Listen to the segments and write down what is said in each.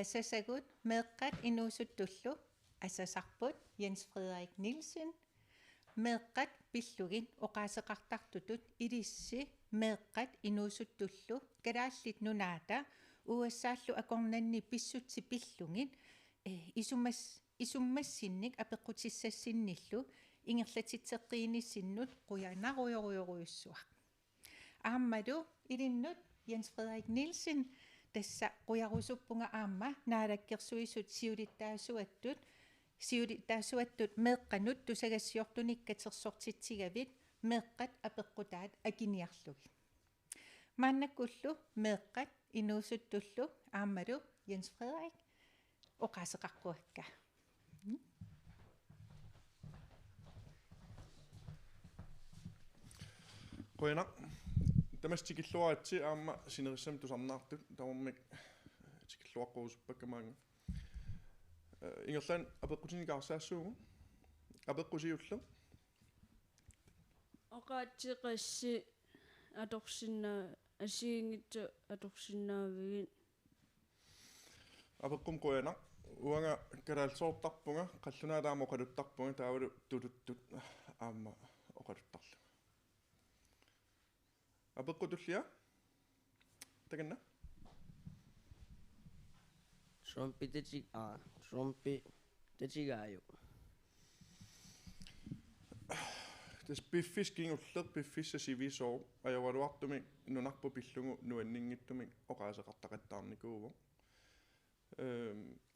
Assasagut meeqqat inuusuttullu assasarput Jens Frederik Nielsen meeqqat pillugin oqaaseqartartutut ilissi meeqqat inuusuttullu kalaallit nunaata USA-llu akornanni pissutsi pillungit isummassinnik apeqqutissassinillu ingerlatitseqqiinissinnut quyanaruyoriuruissuaq aammadu ilinnut Jens Frederik Nielsen tassa quярusuppunga aamma naalakkersuisut siulittaasuattut meeqqanut tusagassiortunikkatersortitsigavit meeqqat apeqqutaat akiniarlugi maannakkullu meeqqat inuusuttullu aammadu Jens Frederik oqaaseqarquakka Qoina tamastikilluaratsi aamma sinerissam tusarnaartut tamummik tikilluaqquusuppakamaanga ingerlan apeqqutinikaarsaassууgu apeqqusiullu oqaatiqassi atorsinna asiingittu atorsinnaavigin apeqqum qoina uanga kalaalsoortarpunga qallunaataamo qaluttarpunga taavalu tuluttut aamma oqaluttarlu apeqqutullia takanna Trumpi tatigaaju tas biffis kingulleq biffissa sivisoo ajavaluartumi nunarpu pillungu nuanningittumi oqaaseqartaqattaarnikuuvo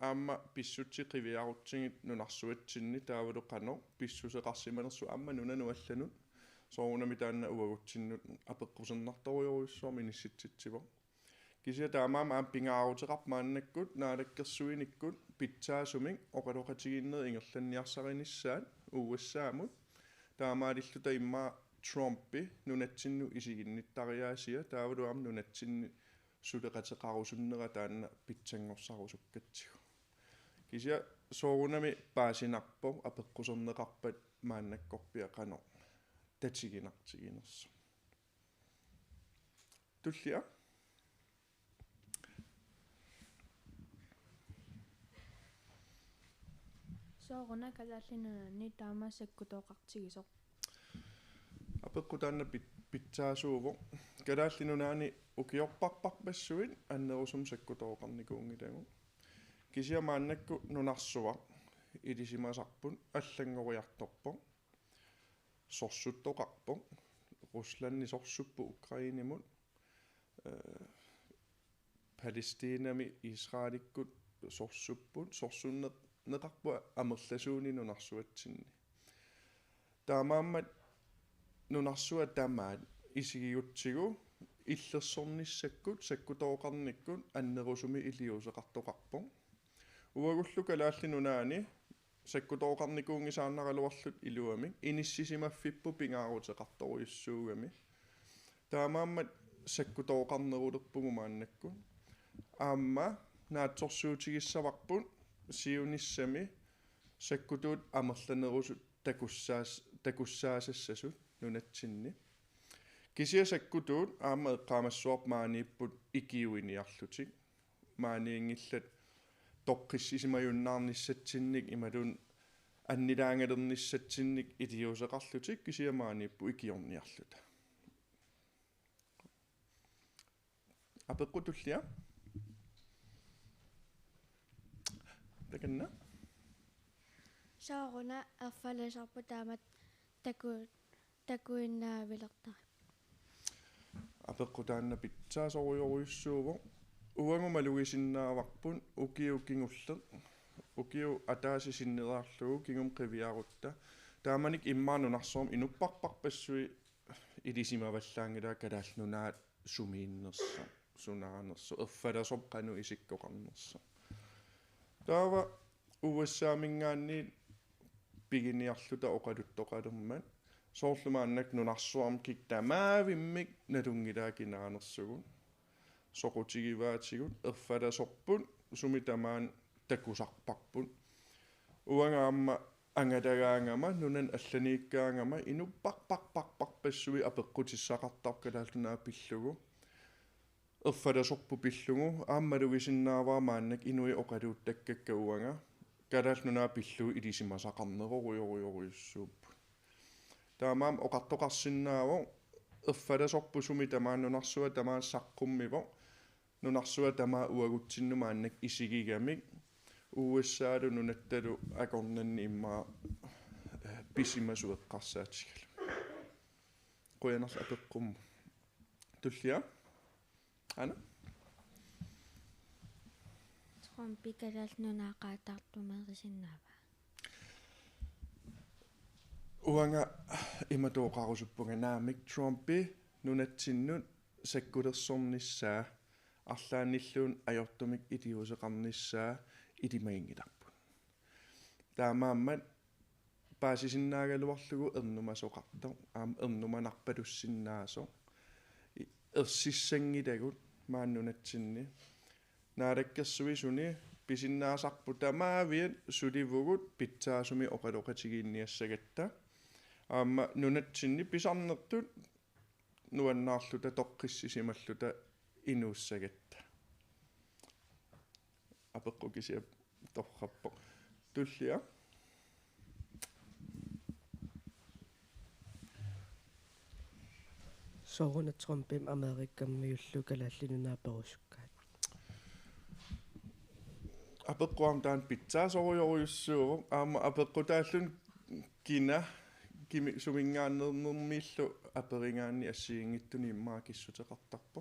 aamma pissutsi qiviarutsigit nunarsuatsinni taavalu qano pissuseqarsimanersu aamma nunanuallanut soorunami taanna uagutsinut apeqqusernartoriuruissuarmi nissitsitsivo kisia taamaama pingaarutеqарп мааннаккут наалаккерсуиниккут питсаасумик оқалоқатигиннер ингерланниарсаринissaат ууассаамут таамаалиллута иммаа Trumpi нунатсинну исигинниттариаасия таавалуам нунатсинни сулеқатеқарусуннера таанна питсангорсарусуккатсигу кisia соорунами паасинарпо апеққусернеқарпат мааннаккорпиақано татигинартигинерсо туллиа sooruna kalaallinunanni taamassakkutoqartigisoq апеққутаанна питсаасууво калааллинунаани укиорпарпарпассуит аннерусум саккутооқарникуунгилагу кисиамааннакку нунарсуа илисимасарпут аллангориарторпо сорсуттоқарпо русланни сорсуппу украинимут палестинами исрааликкут сорсуппут сорсунне неқарпу амерласууни нунарсуатсинни таамааммат нунарсуа тамаат исигиутсигу иллерсорниссаккут саккутооқарниккут аннерусуми илиусеқартоқарпо уагуллу калааллинунаани саккутооқарникуунгисааннаралуарлут илуами иниссисимаффиппу пингаарутеқарторуйуссуугами таамааммат саккутооқарнерулерпугу мааннакку аамма наатсорсуутигиссаварпут сиуниссами саккутуут амерланерусут такуссаасассасут нунатсинни кисия саккутуут аама эққаамассуарп маанииппут икиуиниарлутик мааниингиллат тоққиссисимаюннаарниссатсинник ималун аннилаангалерниссатсинник илиусеқарлутик кисия маанииппу икиорниарлута апеққутуллиа таканна sooruna erfalasarpu taamat takuinnaavилертар апеққутаанна питсаасориоруйуссууво уангумалугисиннааварпун укиукингуллеқ укиу атаасисиннераарлугу кигум қивиарутта тааманик иммаанунарсоом инуппарпарпассуи илисимаваллаангилаа калаалнунаат сумииннерса сунаарнерсу ерфаласоп қану исиккоқарнерса таава USA-мингаанни пигиниарлута оқалуттоқалермат соорлумааннак нунарсуарм киктамаавиммик налунгилаакинаанерсугут соқутигиваатигут ерфаласорпут сумитамаан такусарпарпут уангаамма ангалагаангама нунан алланииккаангама инуппарпарпарпассуи апеққутиссақартар калаалунаа пиллугу erfalasorpu pillugu aammalugisinnaavaamaannak inui oqaluuttakkakka kalaalnunaa pillu ilisimasaqarneroriorioriussuuppu taamaam oqartoqarsinnaavo erfalasorpu sumi tamaannunarsuа tamaassaqqummivо nunarsuа tamaa uagutsinnumaannak isigigamik uussaalu nunattalu akornanni immaa pisimasueqqarsaatigal qoyanarla apeqqummu tullia ana Trumpi kalaalnunaaqaataartumeerisinnaava. uanga imatoqarusuppunga naamik Trumpi nunatsinnu sakkulersornissaa арлаанниллуун ajortumik itiuseqarnissaa ilimagingilarput taamaammat paasisinnaagaluarlugu ernumasoqartor ernumanarpalussinnaaso ersissangilagut maannunatsinni naalakkersui suni pisinnaasarpu tamaaviat sulivugut pitsaasumi oqaloqatigiinniassagatta aamma nunatsinni pisarnertut nuannaarluta toqqissisimalluta inuussagatta apeqqukisia torrappo tullia Sooruna Trumpim Amerikkammiullu kalaallinunaaperusukkaat. apeqquam taan pitsaasorioriussuuvo aama apeqqutaallun kina kimi sumingaannernermiillu aperingaanni assiingittuni immaa kissuteqartarpo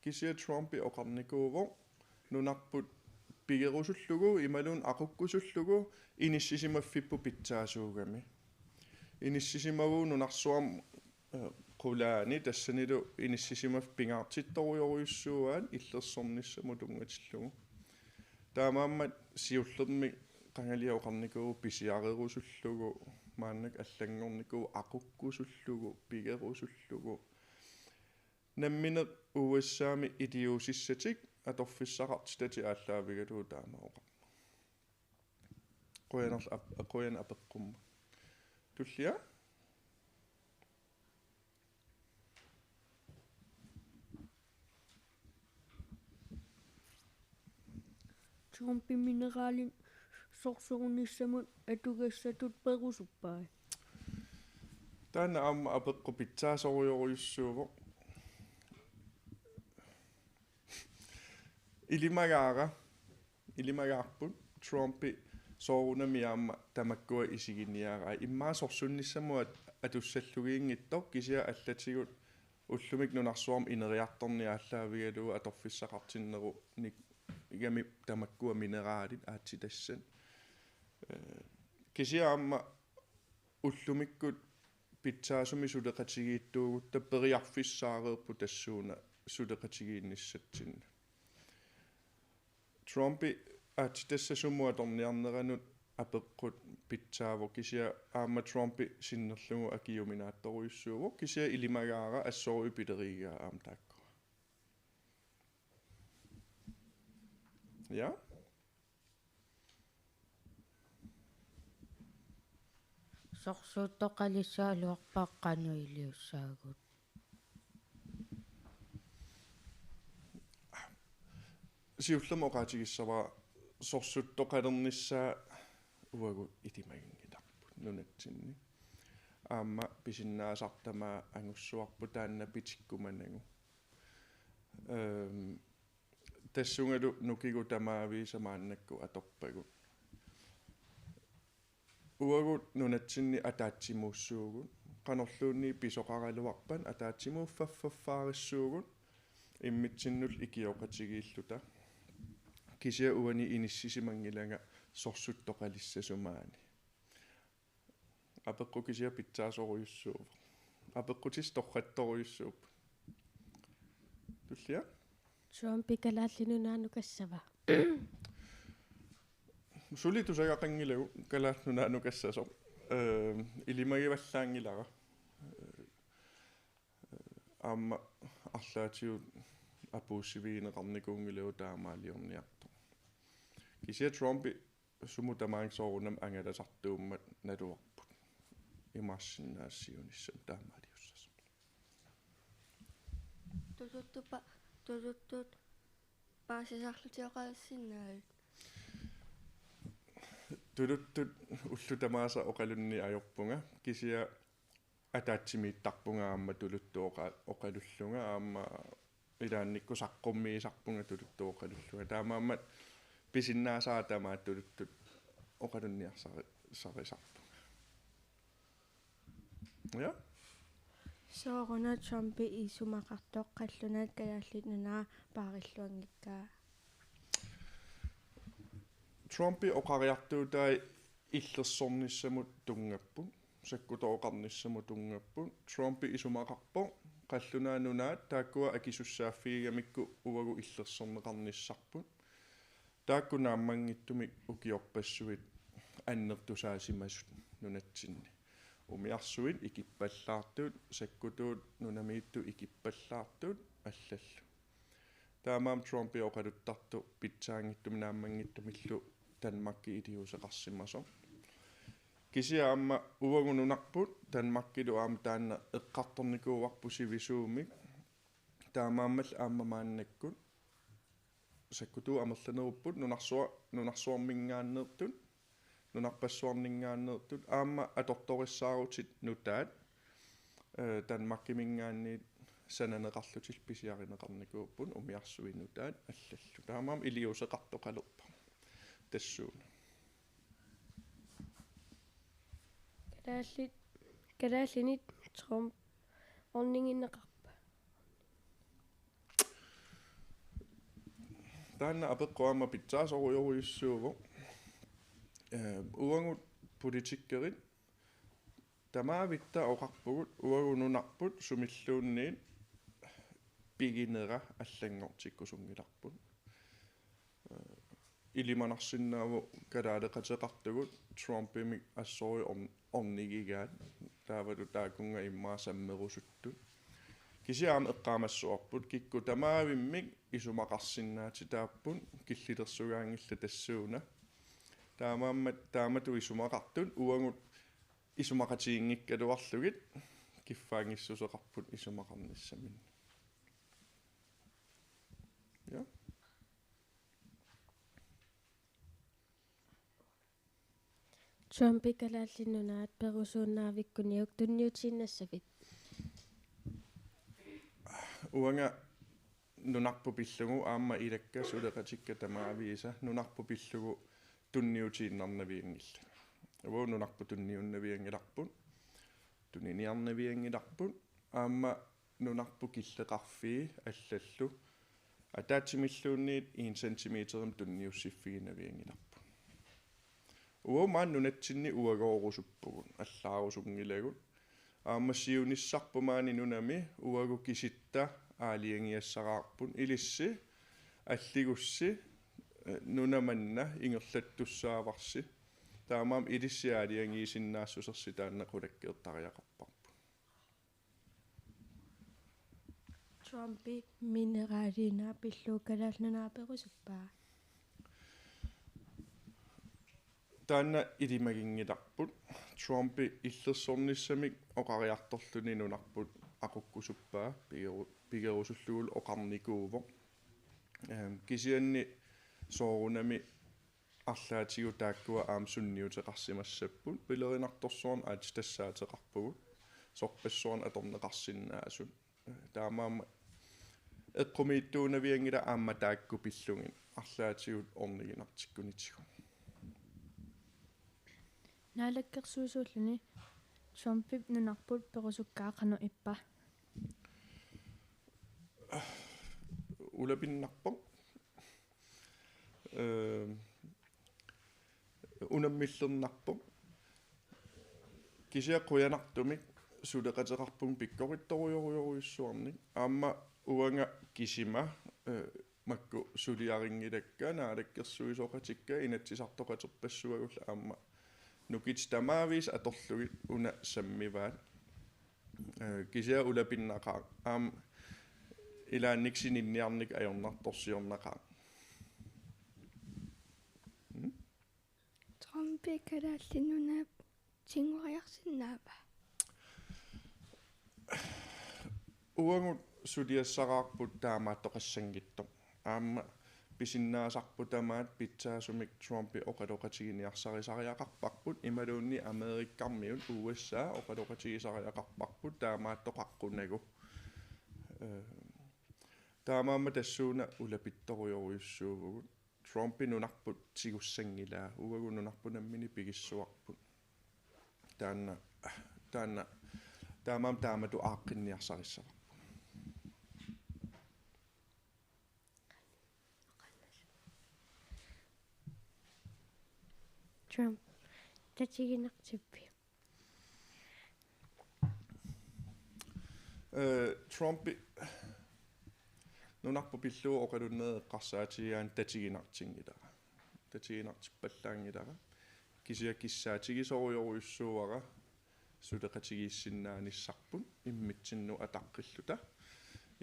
kisia Trumpi oqarnikuuvo nunarput pigerusullugu imalun aqukkusullugu inissisimaffipu pitsaasuugami inissisimavuu nunarsuam qulaani tassanilu inissisimaf pingaartittorioriussuuaan illersornissamu tungatillugu taamaammat siullermi qangalia oqarnikuuvu pisiarerusullugu maannak allangornikuuvu aqukkusullugu pigerusullugu nammine uussaami idiusissatik atorfissaqartitati ааllaавигалуу таамаоqa qoyan apeqqumma tullia Trumpi mineraalin sorsornissamut atugassatut perusuppai. taana aamma apeqqu pitsaasorioriussuuvo ilimagaarput Trumpi soorunami aamma tamakkua isiginniaaraa immaa sorsunnissamuat atussallugiingittor kisia allatigut ullumik nunarsuarm ineriartorni ааllaавигалуу аторфиссақартиннеру ник игами тамаккуа минерaalит аатситассан кisia аама уллумиккут питсаасуми сулеқатигииттуугут таппериарфиссаареерпу тассууна сулеқатигиинниссатсинна Trumpi аатситассасумуаторниарнеранут апеққут питсааво кisia аама Trumpi синнерлугу акиуминаатторуйуссууву кisia илимагаара ассоруи пилеригаа аам таакку ja сорсуутоқалиссаалуарпааққануилиуссаагут siullermoqaatigissaraa sorsuttоqalernissaa uagu itimagingilарпут nunatsinni аама писиннаасартамаа ангуссуарпу таанна питиккуманагу тассунгалу нукигу тамаавиисамааннакку аторпагут уагут нунатсинни атаатсимууссуугут qanorluunni pisoqaraluarpan ataatsimuffaffaarissuugut иммитсиннул икиоqatigiilluta кisia уани иниссисимангилага сорсуттоqалиссасумаани апеққу кisia питсаасоруйуссуува апеққутис торратторуйуссууп туллиа Trumpi kalaallinunaanu kassava. сулитусагақангилагу калаалнунаану кассасо илимагиваллаангилара аама арлаатиут апууссивигинеқарникуунгилау таамаалиорниарто кisia Trumpi сумутамаангсоорунам ангаласартууммат налуарпут имаарсинаассиунissam таамаалиуссас Тусуттупа тулуттуут паасисарлутиоқалассиннаавит тулуттут уллутамааса оқалунни ajorpunga кисиа атаатсимииттарпунга аама тулуттуоқа оқалуллунга аама илаанникку саққуммиисарпунга тулуттуоқалуллунга таамааммат писиннаасаа тамаат тулуттут оқалунниарсарисарпунга я соорона Trumpi исумақартоқ қаллунаат каяллитнунаа паариллуангиккаа Trumpi оқариартуутай иллерсорниссамут тунгаппут саккутооқарниссамут тунгаппут Trumpi исумақарпо қаллунаанунаат тааккуа акисуссааффигамикку увагу иллерсорнеқарниссарпут тааккунааммангиттумик укиорпассуит аннертусаасимасут нунатсинни умиарсуит икиппаллаартуут саккутуут нунамиитту икиппаллаартуут аллаллу таамаам Trumpi оқалуттарту питсаангиттуми нааммангиттумиллу Danmarki идиусеқарсимасо кисиаама увагунунарпут Danmarkилу аама таанна эққарторникууарпу сивисуумик таамааммал ааммамааннаккут саккутуу амерланеруппут нунарсуармингааннертут нунарпассуарнингааннертут аама аторториссаарутит нутаат Danmarkимингаанниит сананеқарлутил писиаринеқарникууппут умиарсуинутаат аллаллу таамаам илиусеқартоқалерпа тассуун кадааллинит Trump орнингиннеқарпа таанна апеққуама питсаасоруйоруйуссууво уангут политиккерит тамаавитта оқарпугут уагунунарпут сумиллуунниит пигинера аллангортиккусунгиларпут илиманарсиннааву калаалеқатеқартугут Trumpimik ассори орнигигаат таавалу таакунга иммаасаммерусуттут кисиаам эққаамассуарпут кикку тамаавиммик исумақарсиннаати тааппут киллилерсугаангилла тассууна таамату исумақартут уангут исумақатиингиккалуарлугит киффаангиссусеқарпут исумақарниссамин я Trumpi калааллиннунаат перусууннаавиккуниук тунниутииннассавит уанга нунарпу пиллугу аама илакка сулеқатикка тамаавииса нунарпу пиллугу тунниутииннарнавиангилла авоо нунарпу тунниуннавиангиларпут туниниарнавиангиларпут аама нунарпу киллеқарфии аллаллу атаатсимиллуунниит 1 сантиметрим тунниуссиффигинавиангиларпут уумаан нунатсинни уагоорусуппугут аллаарусунгилагут аамассиунissarpumaani нунами уагу киситта аалиангиассараарпут илисси аллигусси нунаманна ингерлаттуссааварси таамаам илиссиаалиангиисиннаассусерси тааннақулаккеэртариақарпарпу Trumpi минералина пиллуу калаалнунаа перусуппаа таанна илимагингиларпут Trumpi иллерсорниссамик оқариарторлуни нунарпут ақуккусуппаа пигерусуллугул оқарникууво кисианни соорунами арлаатигу тааккуа аам сунниутеқарсимассаппут пилеринарторсуарн аат тассаатеқарпугут сорпассуарн аторнеқарсиннаасут таамаама эққумииттуунавиангила аама таакку пиллугин арлаатигут орнигинартиккунитигу наалаккерсуисууллуни Trumpi нунарпут перусуккаақану иппа улапиннарпо унаммиллернарпо кисиа қуянартумик сулеқатеқарпун пиккоритторуйоруйоруйуссуарни аама уанга кисима макку сулиарингилакка наалаккерсуисоқатикка инатсисартоқатерпассуагулла аама нукит тамаавис аторлугит уна саммиваат кисиа улапиннақаа аам илаанниксининниарник ajornartorsiornaqaa Trumpi калааллинунаап тингориарсинаава уангут suliassaqarput taamaat toqassangitto aamma pisinnaasarput tamaat pitsaasumik Trumpi oqaloqatiginiarsariaqarparput imaluunni Amerikkarmiut USA oqaloqatigisariaqarparput taamaat toqaqqunnagu taamaamma tassuuna ulapittorioriussuugugut Trumpi nunarput tigussangilaa uagu nunarpunammini pigissuarput taanna taamaam taamatu aaqqinniarsarissava Trump tatiginartippi Trumpi nunarpu pilluu oqalunneeqqarsaatigaan tatiginartippallaangilара kisiakissaatigisorioriussuuara suleqatigiissinnaanissarput immitsinnu ataqqilluta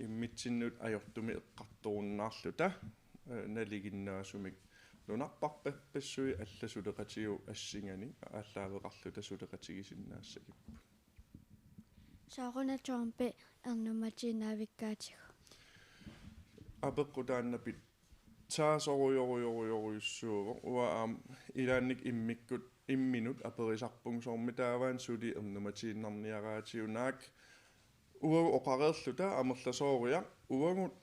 immitsinnut ajortumi eqqartorunnaarluta naliginnaasumik nunarparpassui allasuleqatigu assingani ааллаавеқарлута сулеқатигисиннаассагиппу Saaruna Trumpi ernumatinavikkaatigu. апеққутааннапит таасориориуссууво уаам илаанник иммиккут имминут аперисарпунгсоорми тааваан сули ернуматииннарниараатиунаак уагу оқареерлута амерласоориа уагут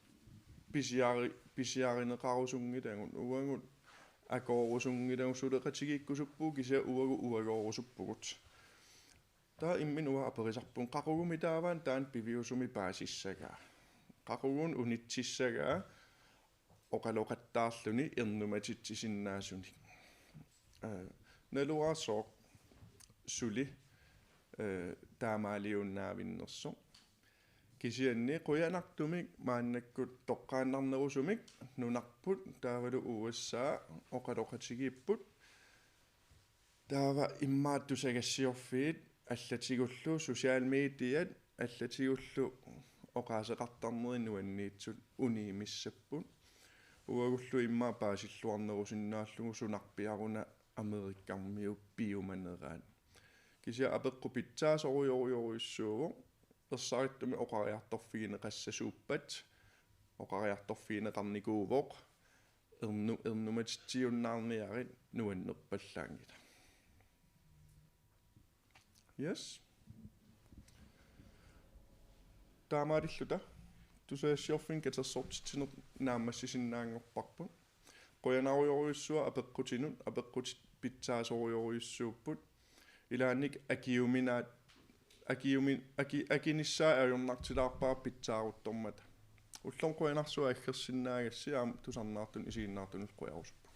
писиаринеқарусунгитагут уагут акоорусунгитагут сулеқатигиккусуппуу кися уагу уагоорусуппугут таа иммин уа аперисарпун қақугуми тааваан таан пивиусуми паасиссагаа қақугун унитсиссагаа оқалоқаттаарлуни ернуматитсисиннаасуни налуаасоо сули таамаалиуннаавиннерсо кисианни қуянартумик мааннаккут тоққааннарнерусумик нунарпут таавалу USA оқалоқатигииппут таава иммааттусагассиорфиит аллатигуллу социалмедиат аллатигуллу оқаасеқартарнериннуанниитсут униимиссаппут уагуллу иммаа паасиллуарнерусиннааллугу сунарпиаруна америккармиу пиуманераат кися апеққупитсаасориориориуссууву ерсариттуми оқариарторфигинеқассасууппат оқариарторфигинеқарникуувоқ ернуматитсиуннаарниарит нуаннерпаллаангила yes таамаалиллута тусаассиорфин катассортитсинер наамассисиннаангорпарпут qoyanarujoruissua apeqqutinud apeqqutit pitsaasorioriussuupput ilaannik akinissaa ajornartilaarpaa pitsaaruttormata ullon qoyanarsua aggersinnaagassi aam tusarnaartun isiinnaartunut qojarusuppu